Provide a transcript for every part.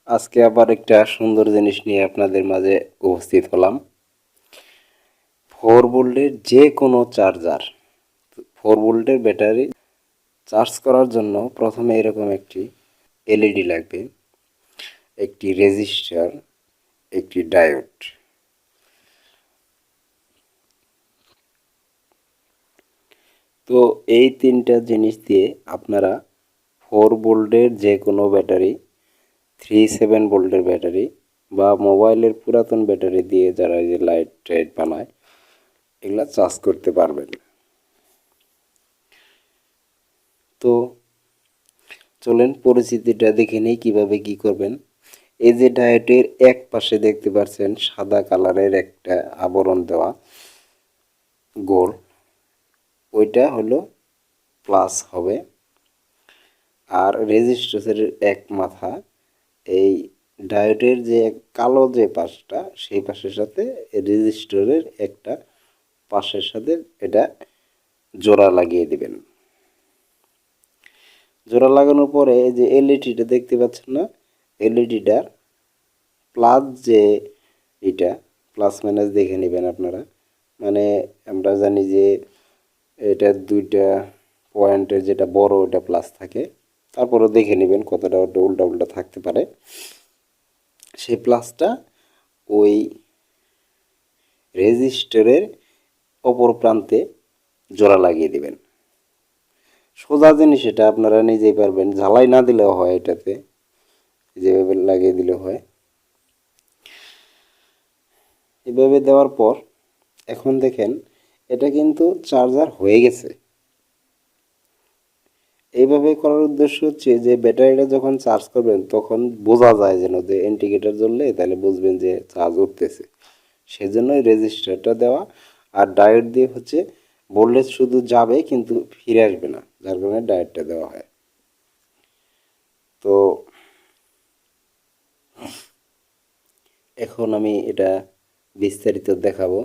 আজকে আবার একটা সুন্দর জিনিস নিয়ে আপনাদের মাঝে উপস্থিত হলাম। 4 ভোল্টের যে কোনো চার্জার, 4 ভোল্টের ব্যাটারি চার্জ করার জন্য প্রথমে এরকম একটি এলইডি লাগবে, একটি রেজিস্টার, একটি ডায়োড। তো এই তিনটা জিনিস দিয়ে আপনারা 4 ভোল্টের যে কোনো ব্যাটারি, 3.7 ভোল্টের ব্যাটারি বা মোবাইলের পুরাতন ব্যাটারি দিয়ে যারা এই যে লাইট টাইট বানায় এগুলা চার্জ করতে পারবেন। তো চলেন পরিস্থিতিটা দেখে নেই কীভাবে কী করবেন। এই যে ডায়োডের এক পাশে দেখতে পাচ্ছেন সাদা কালারের একটা আবরণ দেওয়া গোল, ওইটা হলো প্লাস হবে। আর রেজিস্ট্যান্সের এক মাথা এই ডায়োডের যে কালো যে পাশটা সেই পাশের সাথে রেজিস্টরের একটা পাশের সাথে এটা জোড়া লাগিয়ে দিবেন। জোড়া লাগানোর পরে এই যে এলইডিটা দেখতে পাচ্ছেন না, এলইডিটার প্লাস যে এটা প্লাস মাইনাস দেখে নেবেন আপনারা। মানে আমরা জানি যে এটা দুইটা পয়েন্টের যেটা বড় ওটা প্লাস থাকে, তারপরে দেখে নেবেন কতটা ওটা উল্টা উল্টা থাকতে পারে। সেই প্লাসটা ওই রেজিস্টারের অপর প্রান্তে জোড়া লাগিয়ে দিবেন। সোজা জিনিস এটা আপনারা নিজেই পারবেন, ঝালাই না দিলেও হয়, এটাতে যেভাবে লাগিয়ে দিলে হয়। এভাবে দেওয়ার পর এখন দেখেন এটা কিন্তু চার্জার হয়ে গেছে। এইভাবে করার উদ্দেশ্য হচ্ছে যে ব্যাটারিটা যখন চার্জ করবেন তখন বোঝা যায় যেন যে ইন্ডিকেটর জ্বললে তাহলে বুঝবেন যে চার্জ উঠতেছে, সেজন্যই রেজিস্টারটা দেওয়া। আর ডায়োড দিয়ে হচ্ছে ভোল্টেজ শুধু যাবে কিন্তু ফিরে আসবে না, যার কারণে ডায়োডটা দেওয়া হয়। তো এখন আমি এটা বিস্তারিত দেখাবো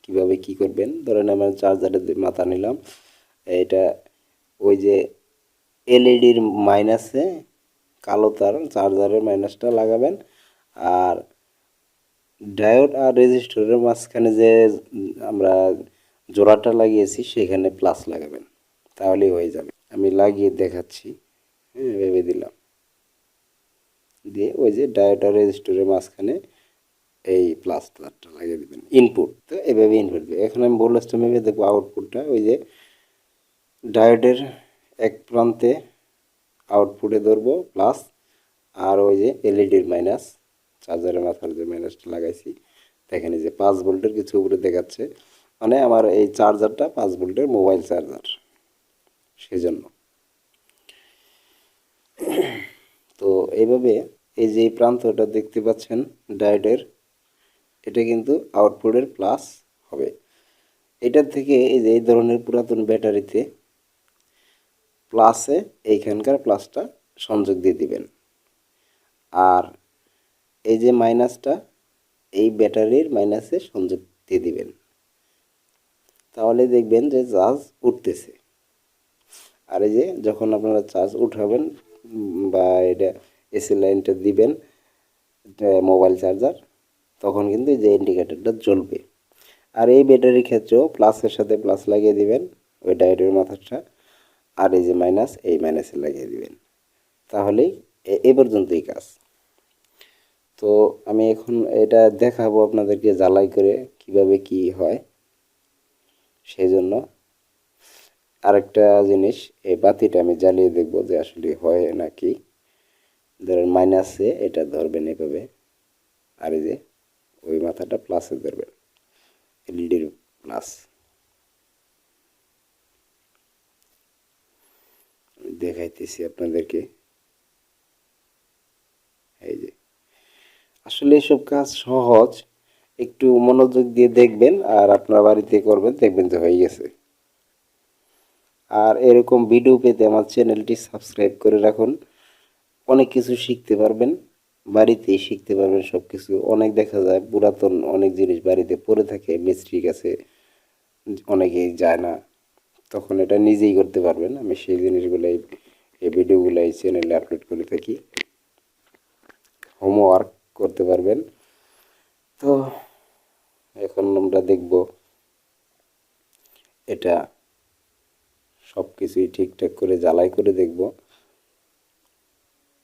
কিভাবে কি করবেন। ধরেন আমার চার্জারের মাথা নিলাম, এটা ওই যে এলইডির মাইনাসে কালো তার চার্জারের মাইনাসটা লাগাবেন, আর ডায়োড আর রেজিস্টরের মাঝখানে যে আমরা জোড়াটা লাগিয়েছি সেখানে প্লাস লাগাবেন, তাহলেই হয়ে যাবে। আমি লাগিয়ে দেখাচ্ছি। হ্যাঁ, ভেবে দিলাম, দিয়ে ওই যে ডায়োড আর রেজিস্টরের মাঝখানে এই প্লাস তারটা লাগিয়ে দেবেন ইনপুট। তো এভাবে ইনপুট দেবে। এখন আমি ভোল্টেজটা মেপে দেখবো আউটপুটটা, ওই যে ডায়োডের এক প্রান্তে আউটপুটে ধরবো প্লাস, আর ওই যে এলইডির মাইনাস, চার্জারের মাথার যে মাইনাসটা লাগাইছি দেখেন এই যে 5 ভোল্টের কিছু উপরে দেখাচ্ছে, মানে আমার এই চার্জারটা 5 ভোল্টের মোবাইল চার্জার, সেজন্য। তো এইভাবে এই যে এই প্রান্তটা দেখতে পাচ্ছেন ডায়োডের, এটা কিন্তু আউটপুটের প্লাস হবে। এটার থেকে এই যে এই ধরনের পুরাতন ব্যাটারিতে প্লাসে এইখানকার প্লাসটা সংযোগ দিয়ে দিবেন, আর এই যে মাইনাসটা এই ব্যাটারির মাইনাসে সংযোগ দিয়ে দিবেন, তাহলে দেখবেন যে চার্জ উঠতেছে। আর এই যে যখন আপনারা চার্জ উঠাবেন বা এটা এসি লাইনটা দিবেন মোবাইল চার্জার, তখন কিন্তু এই যে ইন্ডিকেটরটা জ্বলবে। আর এই ব্যাটারির ক্ষেত্রেও প্লাসের সাথে প্লাস লাগিয়ে দিবেন ওই ডায়োডের মাথাটা, আর এই যে মাইনাস এই মাইনাসে লাগিয়ে দিবেন, তাহলেই এ পর্যন্তই কাজ। তো আমি এখন এটা দেখাবো আপনাদেরকে জ্বালাই করে কিভাবে কি হয়। সেই জন্য আরেকটা জিনিস, এই বাতিটা আমি জ্বালিয়ে দেখব যে আসলে হয় নাকি। ধরেন মাইনাসে এটা ধরবেন এভাবে, আর এই যে ওই মাথাটা প্লাসে ধরবেন, এলইডির প্লাস। দেখাইতেছি আপনাদেরকে, এই যে আসলে এসব কাজ সহজ, একটু মনোযোগ দিয়ে দেখবেন আর আপনার বাড়িতে করবেন, দেখবেন যে হয়ে গেছে। আর এরকম ভিডিও পেতে আমার চ্যানেলটি সাবস্ক্রাইব করে রাখুন। অনেক কিছু শিখতে পারবেন, বাড়িতেই শিখতে পারবেন সব কিছু। অনেক দেখা যায় পুরাতন অনেক জিনিস বাড়িতে পড়ে থাকে, মিস্ত্রির কাছে অনেকেই যায় না, তখন এটা নিজেই করতে পারবেন। আমি সেই জিনিসগুলোই এই ভিডিওগুলো এই চ্যানেলে আপলোড করে থাকি। হোমওয়ার্ক করতে পারবেন। তো এখন আমরা দেখব এটা সব কিছুই ঠিকঠাক করে জ্বালাই করে দেখব।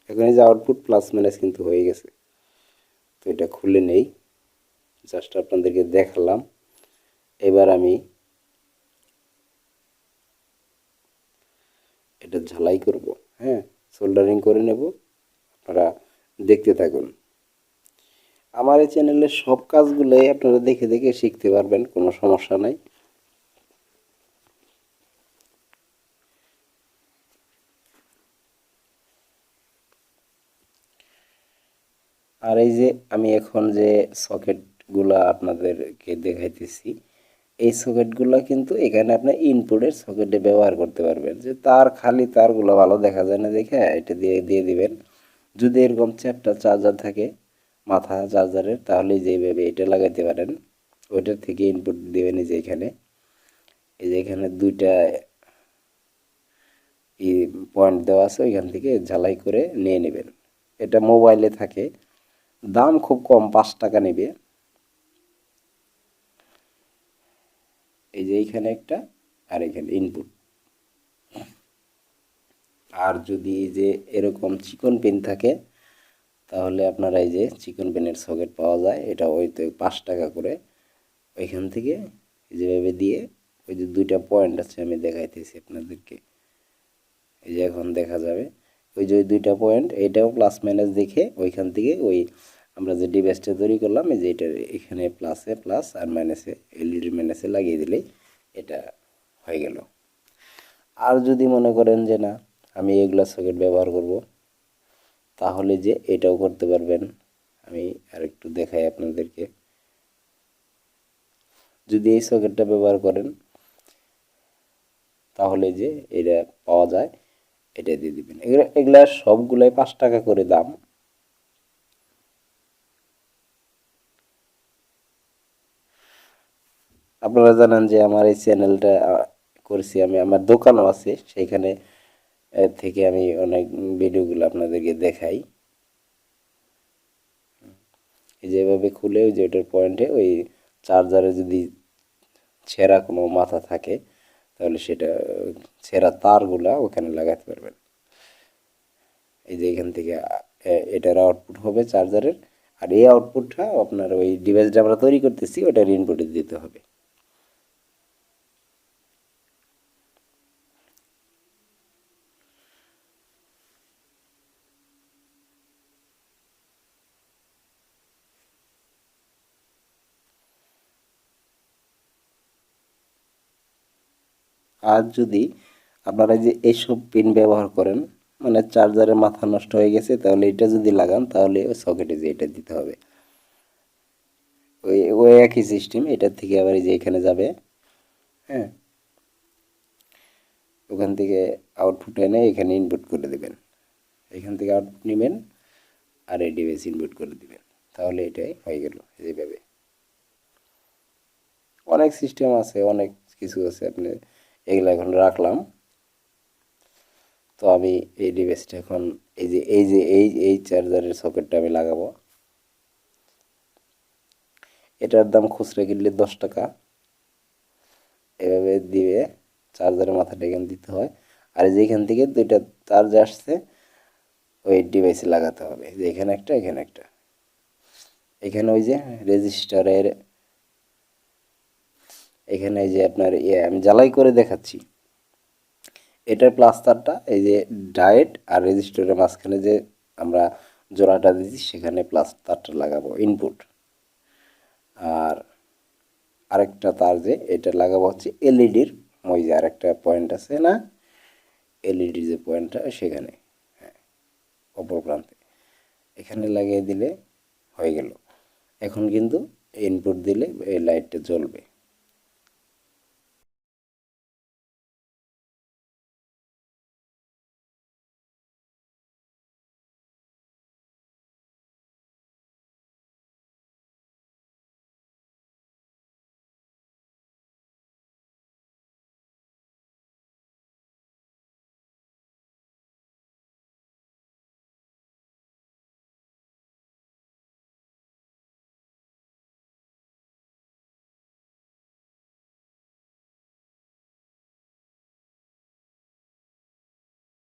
এখন এই যে আউটপুট প্লাস মাইনাস কিন্তু হয়ে গেছে। তো এটা খুলে নেই, জাস্ট আপনাদেরকে দেখালাম। এবার আমি এটা ঝালাই করব। হ্যাঁ, সোল্ডারিং করে নেব, আপনারা দেখতে থাকুন। আমার এই চ্যানেলের সব কাজগুলোই আপনারা দেখে দেখে শিখতে পারবেন, কোনো সমস্যা নাই। আর এই যে আমি এখন যে সকেটগুলো আপনাদেরকে দেখাইতেছি, এই সকেটগুলো কিন্তু এখানে আপনার ইনপুটের সকেটে ব্যবহার করতে পারবেন। যে তার খালি তারগুলো ভালো দেখা যায় না দেখে এটা দিয়ে দিয়ে দিবেন। যদি এরকম চ্যাপ্টা চার্জার থাকে মাথা চার্জারের, তাহলে যেভাবে এটা লাগাইতে পারেন। ওইটার থেকে ইনপুট দেবেন এই যে এখানে, এই যে এখানে দুইটা পয়েন্ট দেওয়া আছে, ওইখান থেকে ঝালাই করে নিয়ে নেবেন। এটা মোবাইলে থাকে, দাম খুব কম, 5 টাকা নেবে। এই যে এইখানে একটা, আর এখানে ইনপুট। আর যদি এই যে এরকম চিকন পিন থাকে, তাহলে আপনারা এই যে চিকন পিনের সকেট পাওয়া যায়, এটা ওই তো 5 টাকা করে। ওইখান থেকে যেভাবে দিয়ে ওই যে দুইটা পয়েন্ট আছে আমি দেখাইতেছি আপনাদেরকে, এই যে এখন দেখা যাবে ওই যে ওই দুইটা পয়েন্ট, এটাও প্লাস মাইনাস দেখে ওইখান থেকে ওই আমরা যে ডিভাইসটা তৈরি করলাম, এই যে এটার এখানে প্লাসে প্লাস আর মাইনাসে এলইডি মাইনাসে লাগিয়ে দিলেই এটা হয়ে গেল। আর যদি মনে করেন যে না আমি এগুলা সকেট ব্যবহার করব, তাহলে যে এটাও করতে পারবেন। আমি আরেকটু দেখাই আপনাদেরকে। যদি এই সকেটটা ব্যবহার করেন, তাহলে যে এটা পাওয়া যায়, এটা দিয়ে দিবেন। এগুলা সবগুলাই 5 টাকা করে দাম। আপনারা জানেন যে আমার এই চ্যানেলটা করছি আমি, আমার দোকানও আছে, সেইখানে থেকে আমি অনেক ভিডিওগুলো আপনাদেরকে দেখাই। এই যেভাবে খুলে ওই যে ওটার পয়েন্টে ওই চার্জারে যদি ছেঁড়া কোনো মাথা থাকে, তাহলে সেটা ছেঁড়া তারগুলা ওখানে লাগাতে পারবেন। এই যে এখান থেকে এটার আউটপুট হবে চার্জারের, আর এই আউটপুটটা আপনার ওই ডিভাইসটা আমরা তৈরি করতেছি ওটার ইনপুটে দিতে হবে। আর যদি আপনারা যে এইসব পিন ব্যবহার করেন, মানে চার্জারের মাথা নষ্ট হয়ে গেছে, তাহলে এটা যদি লাগান, তাহলে ওই সকেটে যে এটা দিতে হবে। ওই ওই একই সিস্টেম, এটার থেকে আবার এই যে এখানে যাবে। হ্যাঁ, ওখান থেকে আউটপুট এনে এখানে ইনপুট করে দেবেন। এখান থেকে আউটপুট নেবেন আর এই ডিভাইস ইনপুট করে দিবেন, তাহলে এটাই হয়ে গেল। এইভাবে অনেক সিস্টেম আছে, অনেক কিছু আছে, আপনি এগুলো এখন রাখলাম। তো আমি এই ডিভাইসটা এখন এই চার্জারের সকেটটা আমি লাগাবো। এটার দাম খুচরা কিনলে 10 টাকা। এভাবে দিয়ে চার্জারের মাথাটা এখানে দিতে হয়, আর যেখান থেকে দুইটা চার্জ আসছে ওই ডিভাইসে লাগাতে হবে। যে এখানে একটা, এখানে একটা, এখানে ওই যে রেজিস্টারের এখানে এই যে আপনার আমি জ্বালাই করে দেখাচ্ছি। এটার প্লাস তারটা এই যে ডায়েট আর রেজিস্টারের মাঝখানে যে আমরা জোড়াটা দিচ্ছি, সেখানে প্লাস তারটা লাগাবো ইনপুট। আর আরেকটা তার যে এটা লাগাবো হচ্ছে এলইডির, ওই যে আরেকটা পয়েন্ট আছে না, এলইডির যে পয়েন্টটা সেখানে, হ্যাঁ, অপর প্রান্তে এখানে লাগিয়ে দিলে হয়ে গেল। এখন কিন্তু ইনপুট দিলে এই লাইটটা জ্বলবে।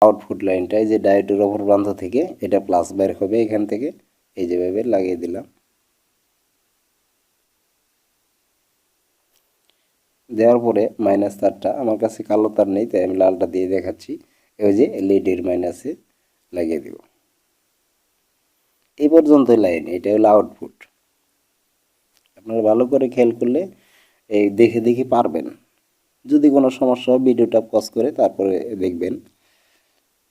আউটপুট লাইনটা এই যে ডায়োডের অপর প্রান্ত থেকে এটা প্লাস বের হবে এখান থেকে, এই যেভাবে লাগিয়ে দিলাম। দেওয়ার পরে মাইনাস তারটা, আমার কাছে কালো তার নেই তাই আমি লালটা দিয়ে দেখাচ্ছি, ওই যে এলইডির মাইনাসে লাগিয়ে দেব। এই পর্যন্ত লাইন, এটা হলো আউটপুট। আপনারা ভালো করে খেয়াল করলে এই দেখে দেখে পারবেন। যদি কোনো সমস্যা হয় ভিডিওটা পজ করে তারপরে দেখবেন।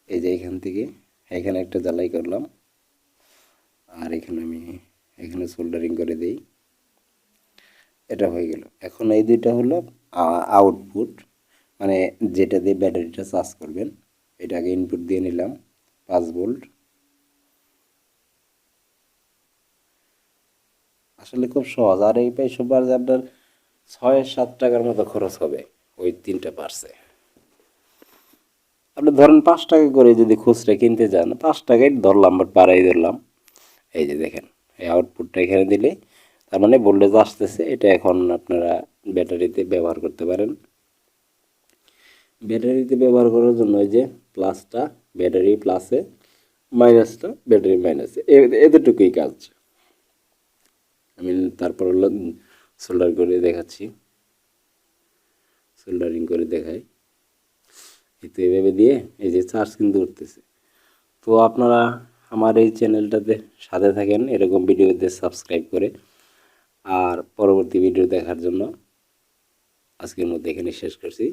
এই যে এখান থেকে এখানে একটা জ্বালাই করলাম, আর এখানে আমি এখানে সোল্ডারিং করে দিই, এটা হয়ে গেল। এখন এই দুইটা হলো আউটপুট, মানে যেটা দিয়ে ব্যাটারিটা চার্জ করবেন। এটা আগে ইনপুট দিয়ে নিলাম 5 ভোল্ট। আসলে খুব সহজ, আর এই এসব বাজে আপনার 6-7 টাকার মতো খরচ হবে ওই 3টা পার্টসে। আপনি ধরেন 5 টাকা করে যদি খুচরা কিনতে যান, 5 টাকায় ধরলাম, বাট বাড়াই ধরলাম। এই যে দেখেন এই আউটপুটটা এখানে দিলে তার মানে ভোল্টেজ আসতেছে, এটা এখন আপনারা ব্যাটারিতে ব্যবহার করতে পারেন। ব্যাটারিতে ব্যবহার করার জন্য এই যে প্লাসটা ব্যাটারি প্লাসে, মাইনাসটা ব্যাটারি মাইনাসে, এতটুকুই কাজ। আমি তারপর হলো সোল্ডার করে দেখাচ্ছি, সোল্ডারিং করে দেখাই। এই তো এভাবে দিয়ে এই যে চার্জ কিন্তু উঠতেছে। তো আপনারা আমার এই চ্যানেলটাতে সাথে থাকেন এরকম ভিডিওতে সাবস্ক্রাইব করে। আর পরবর্তী ভিডিও দেখার জন্য আজকের মধ্যে এখানে শেষ করছি।